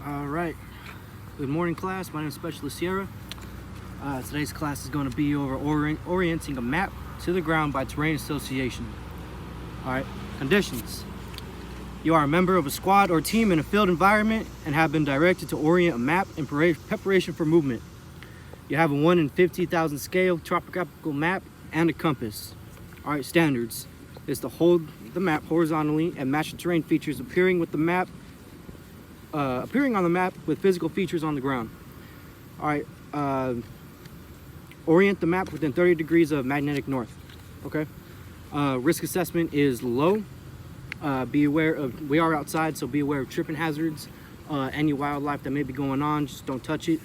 All right, good morning class. My name is Specialist Sierra. Today's class is going to be over orienting a map to the ground by terrain association. All right, conditions. You are a member of a squad or team in a field environment and have been directed to orient a map in preparation for movement. You have a 1 in 50,000 scale topographical map and a compass. All right, standards is to hold the map horizontally and match the terrain features appearing on the map with physical features on the ground. All right, orient the map within 30 degrees of magnetic north. Okay, risk assessment is low. Be aware of, we are outside, so be aware of tripping hazards, any wildlife that may be going on, just don't touch it.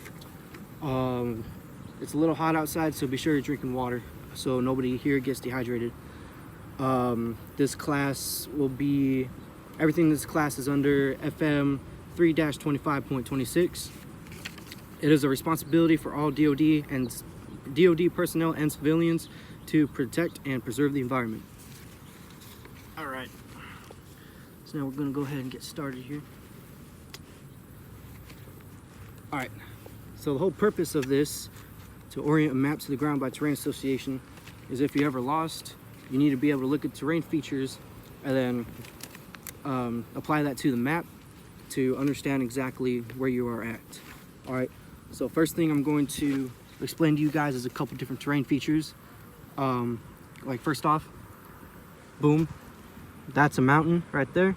It's a little hot outside, so be sure you're drinking water so nobody here gets dehydrated. This class will be, everything in this class is under FM 3-25.26. It is a responsibility for all DoD personnel and civilians to protect and preserve the environment. All right, so now we're going to go ahead and get started here. All right, so the whole purpose of this, to orient a map to the ground by terrain association, is if you're ever lost, you need to be able to look at terrain features and then apply that to the map to understand exactly where you are at. All right, so first thing I'm going to explain to you guys is a couple different terrain features. Like first off, boom, that's a mountain right there.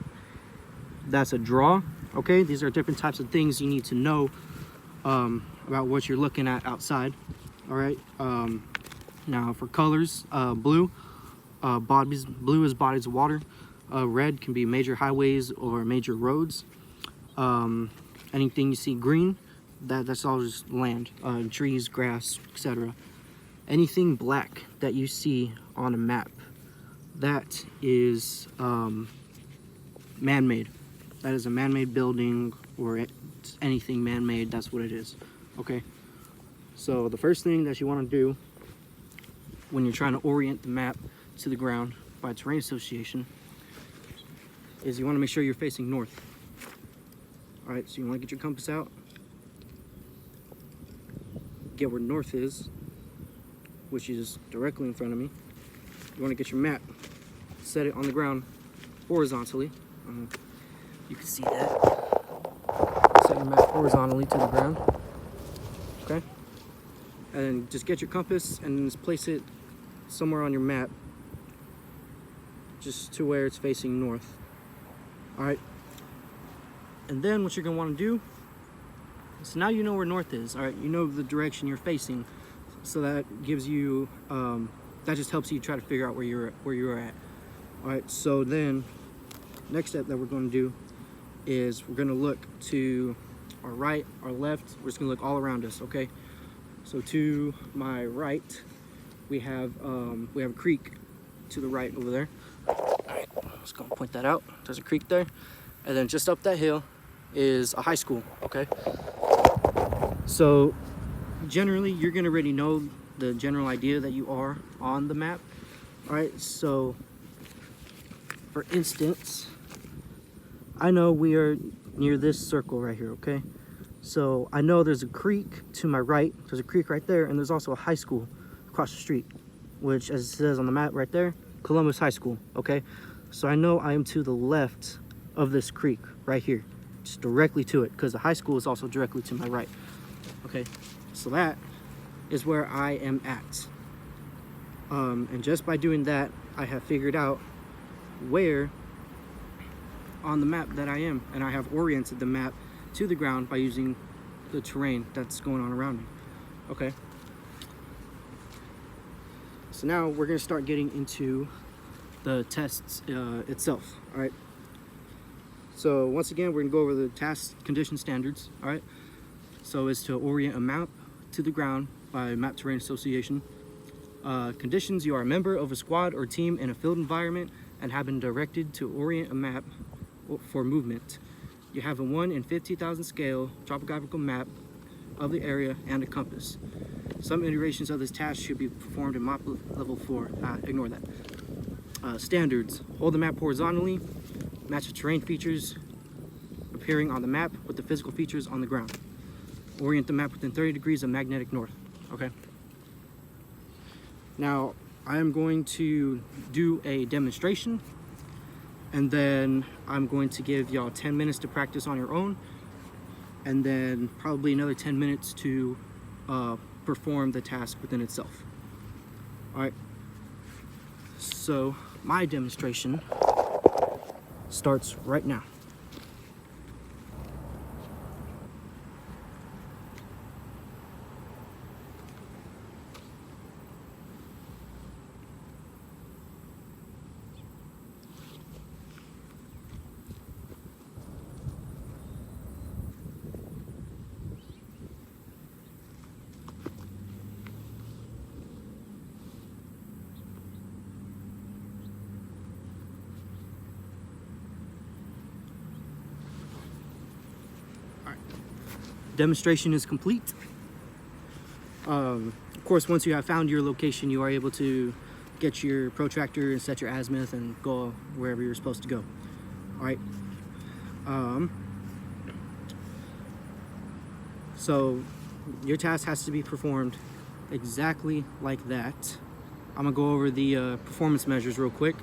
That's a draw. Okay, these are different types of things you need to know about what you're looking at outside. All right, now for colors, blue is bodies of water. Red can be major highways or major roads. Anything you see green, that's all just land, trees, grass, etc. Anything black that you see on a map, that is man-made. That is a man-made building or anything man-made, that's what it is. Okay, so the first thing that you want to do when you're trying to orient the map to the ground by terrain association is you want to make sure you're facing north. All right, so you want to get your compass out, get where north is, which is directly in front of me. You want to get your map, set it on the ground horizontally. You can see that. Set your map horizontally to the ground. Okay, and then just get your compass and just place it somewhere on your map, just to where it's facing north. All right, and then what you're gonna want to do, so now you know where north is. All right, you know the direction you're facing, so that gives you that just helps you try to figure out where you're at. All right, so then next step that we're going to do is we're going to look to our right, our left. We're just going to look all around us. Okay, so to my right we have a creek to the right over there. All right, just going to point that out. There's a creek there, and then just up that hill is a high school. Okay, so generally you're going to already know the general idea that you are on the map. All right, so for instance, I know we are near this circle right here. Okay, so I know there's a creek to my right, there's a creek right there, and there's also a high school across the street, which, as it says on the map right there, Columbus High School. Okay, so I know I am to the left of this creek right here, just directly to it, because the high school is also directly to my right. Okay, so that is where I am at, and just by doing that, I have figured out where on the map that I am, and I have oriented the map to the ground by using the terrain that's going on around me. Okay, so now we're going to start getting into the tests itself. All right, so once again we're going to go over the task condition standards. All right, so it's to orient a map to the ground by map terrain association. Conditions: you are a member of a squad or team in a field environment and have been directed to orient a map for movement. You have a 1 in 50,000 scale topographical map of the area and a compass. Some iterations of this task should be performed in map level 4. Ignore that. Standards: hold the map horizontally, match the terrain features appearing on the map with the physical features on the ground. Orient the map within 30 degrees of magnetic north. Okay. Now, I am going to do a demonstration, and then I'm going to give y'all 10 minutes to practice on your own, and then probably another 10 minutes to perform the task within itself. All right. So my demonstration starts right now. Demonstration is complete. Of course, once you have found your location, you are able to get your protractor and set your azimuth and go wherever you're supposed to go. All right. So your task has to be performed exactly like that. I'm gonna go over the performance measures real quick.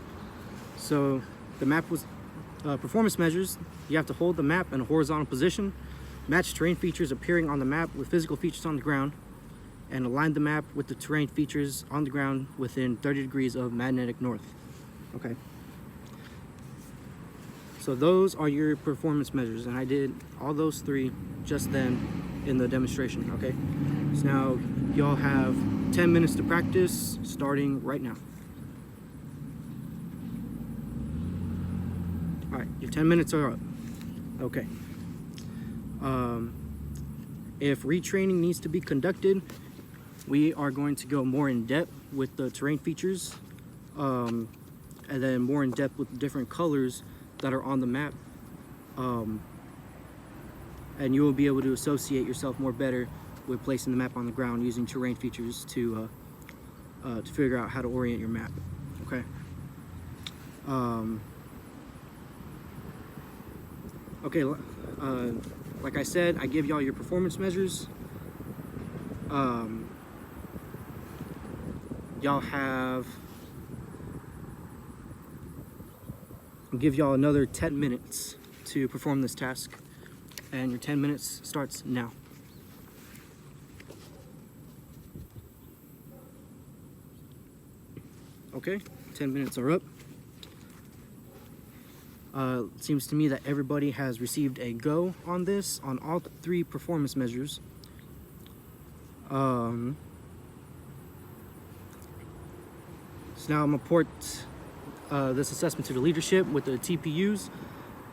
So the map was performance measures. You have to hold the map in a horizontal position, match terrain features appearing on the map with physical features on the ground, and align the map with the terrain features on the ground within 30 degrees of magnetic north. Okay. So those are your performance measures, and I did all those three just then in the demonstration. Okay. So now y'all have 10 minutes to practice starting right now. All right, your 10 minutes are up. Okay. If retraining needs to be conducted, we are going to go more in depth with the terrain features, and then more in depth with the different colors that are on the map, and you will be able to associate yourself more better with placing the map on the ground using terrain features to figure out how to orient your map. Okay. Okay. Like I said, I give y'all your performance measures. Y'all have, I'll give y'all another 10 minutes to perform this task, and your 10 minutes starts now. Okay, 10 minutes are up. It seems to me that everybody has received a go on this, on all three performance measures. So now I'm gonna report this assessment to the leadership with the TPUs.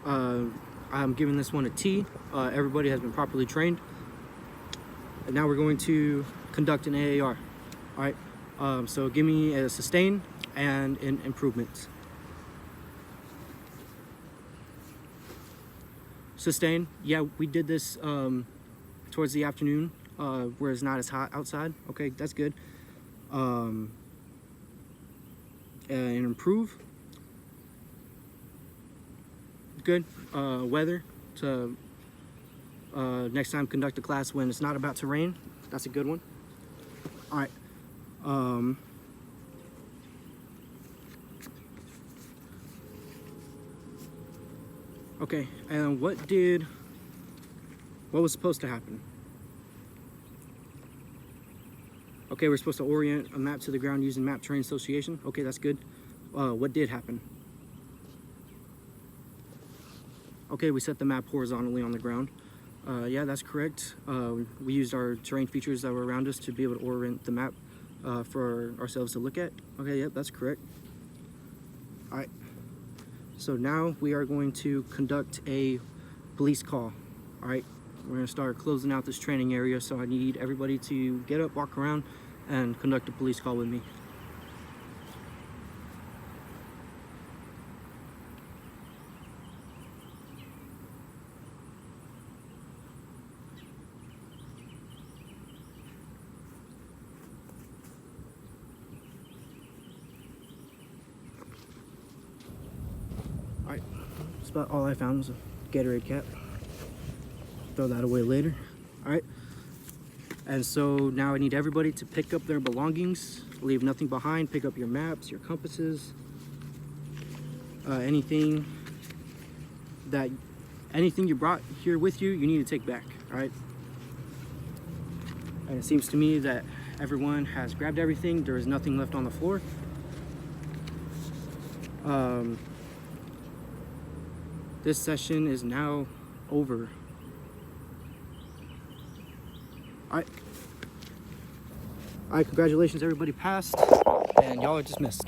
I'm giving this one a T. Everybody has been properly trained. And now we're going to conduct an AAR. All right, so give me a sustain and an improvement. Sustain, yeah, we did this towards the afternoon where it's not as hot outside. Okay, that's good. And improve. Good. Weather to next time conduct a class when it's not about to rain. That's a good one. All right. Okay, and what was supposed to happen? Okay, we're supposed to orient a map to the ground using map terrain association. Okay, that's good. What did happen? Okay, we set the map horizontally on the ground. Yeah, that's correct. We used our terrain features that were around us to be able to orient the map for ourselves to look at. Okay, yep, that's correct. All right. So now we are going to conduct a police call. All right, we're gonna start closing out this training area. So I need everybody to get up, walk around, and conduct a police call with me. All right, that's about all I found was a Gatorade cap. throw that away later. All right. And so now I need everybody to pick up their belongings, leave nothing behind, pick up your maps, your compasses, anything you brought here with you, you need to take back, all right? And it seems to me that everyone has grabbed everything. There is nothing left on the floor. This session is now over. All right, congratulations, everybody passed, and y'all are dismissed.